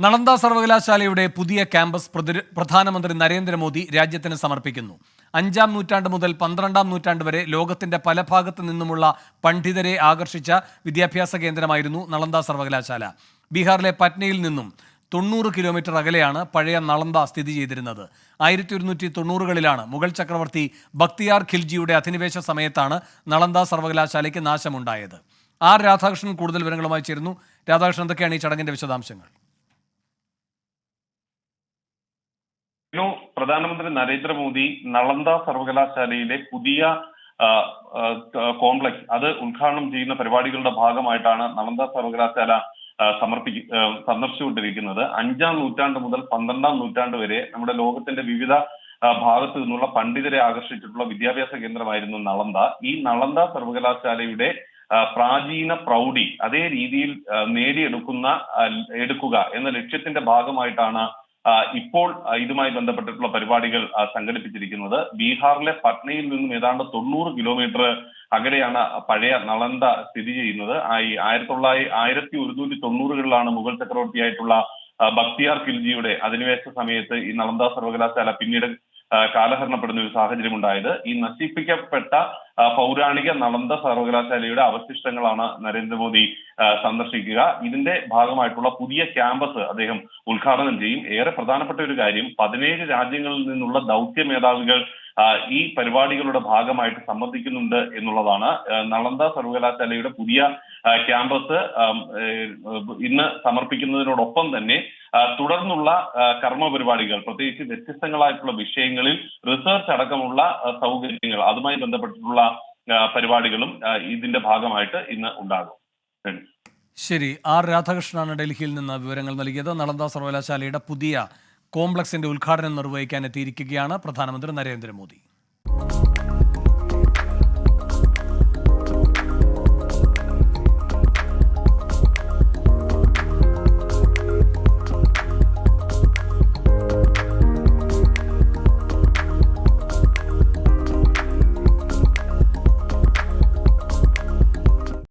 നളന്ദ സർവകലാശാലയുടെ പുതിയ ക്യാമ്പസ് പ്രധാനമന്ത്രി നരേന്ദ്രമോദി രാജ്യത്തിന് സമർപ്പിക്കുന്നു. 5-ാം നൂറ്റാണ്ട് മുതൽ 12-ാം നൂറ്റാണ്ട് വരെ ലോകത്തിന്റെ പല ഭാഗത്തു നിന്നുമുള്ള പണ്ഡിതരെ ആകർഷിച്ച വിദ്യാഭ്യാസ കേന്ദ്രമായിരുന്നു നളന്ദ സർവകലാശാല. ബീഹാറിലെ പറ്റ്നയിൽ നിന്നും 90 കിലോമീറ്റർ അകലെയാണ് പഴയ നളന്ദ സ്ഥിതി ചെയ്തിരുന്നത്. 1190കളിലാണ് മുഗൾ ചക്രവർത്തി ബക്തിയാർ ഖിൽജിയുടെ അധിനിവേശ സമയത്താണ് നളന്ദ സർവകലാശാലയ്ക്ക് നാശമുണ്ടായത്. ആർ രാധാകൃഷ്ണൻ കൂടുതൽ വിവരങ്ങളുമായി ചേരുന്നു. രാധാകൃഷ്ണൻ, എന്തൊക്കെയാണ് ഈ ചടങ്ങിന്റെ വിശദാംശങ്ങൾ? പ്രധാനമന്ത്രി നരേന്ദ്രമോദി നളന്ദ സർവകലാശാലയിലെ പുതിയ കോംപ്ലക്സ് അത് ഉദ്ഘാടനം ചെയ്യുന്ന പരിപാടികളുടെ ഭാഗമായിട്ടാണ് നളന്ദ സർവകലാശാല സന്ദർശിച്ചുകൊണ്ടിരിക്കുന്നത്. 5-ാം നൂറ്റാണ്ട് മുതൽ 12-ാം നൂറ്റാണ്ട് വരെ നമ്മുടെ ലോകത്തിന്റെ വിവിധ ഭാഗത്തു നിന്നുള്ള പണ്ഡിതരെ ആകർഷിച്ചിട്ടുള്ള വിദ്യാഭ്യാസ കേന്ദ്രമായിരുന്നു നളന്ദ. ഈ നളന്ദ സർവകലാശാലയുടെ പ്രാചീന പ്രൗഢി അതേ രീതിയിൽ എടുക്കുക എന്ന ലക്ഷ്യത്തിന്റെ ഭാഗമായിട്ടാണ് ഇപ്പോൾ ഇതുമായി ബന്ധപ്പെട്ടിട്ടുള്ള പരിപാടികൾ സംഘടിപ്പിച്ചിരിക്കുന്നത്. ബീഹാറിലെ പട്നയിൽ നിന്നും ഏതാണ്ട് 90 കിലോമീറ്റർ അകലെയാണ് പഴയ നളന്ദ സ്ഥിതി ചെയ്യുന്നത്. 1190കളിലാണ് മുഗൾ ചക്രവർത്തിയായിട്ടുള്ള ബക്തിയാർ ഖിൽജിയുടെ അധിനിവേശ സമയത്ത് ഈ നളന്ദ സർവകലാശാല പിന്നീട് കാലഹരണപ്പെടുന്ന ഒരു സാഹചര്യം ഉണ്ടായത്. ഈ നശിപ്പിക്കപ്പെട്ട പൗരാണിക നളന്ദ സർവകലാശാലയുടെ അവശിഷ്ടങ്ങളാണ് നരേന്ദ്രമോദി സന്ദർശിക്കുക. ഇതിന്റെ ഭാഗമായിട്ടുള്ള പുതിയ ക്യാമ്പസ് അദ്ദേഹം ഉദ്ഘാടനം ചെയ്യും. ഏറെ പ്രധാനപ്പെട്ട ഒരു കാര്യം, 17 രാജ്യങ്ങളിൽ നിന്നുള്ള ദൗത്യ മേധാവികൾ ഈ പരിപാടികളുടെ ഭാഗമായിട്ട് സംബന്ധിക്കുന്നുണ്ട് എന്നുള്ളതാണ്. നളന്ദ സർവകലാശാലയുടെ പുതിയ ക്യാമ്പസ് ഇന്ന് സമർപ്പിക്കുന്നതിനോടൊപ്പം തന്നെ തുടർന്നുള്ള കർമ്മ പരിപാടികൾ, പ്രത്യേകിച്ച് വ്യത്യസ്തങ്ങളായിട്ടുള്ള വിഷയങ്ങളിൽ റിസർച്ച് അടക്കമുള്ള സൗകര്യങ്ങൾ, അതുമായി ബന്ധപ്പെട്ടിട്ടുള്ള പരിപാടികളും ഇതിന്റെ ഭാഗമായിട്ട് ഇന്ന് ഉണ്ടാകും. ശരി, ആർ രാധാകൃഷ്ണനാണ് ഡൽഹിയിൽ നിന്ന് വിവരങ്ങൾ നൽകിയത്. നളന്ദ സർവകലാശാലയുടെ പുതിയ കോംപ്ലക്സിന്റെ ഉദ്ഘാടനം നിർവഹിക്കാൻ എത്തിയിരിക്കുകയാണ് പ്രധാനമന്ത്രി നരേന്ദ്രമോദി.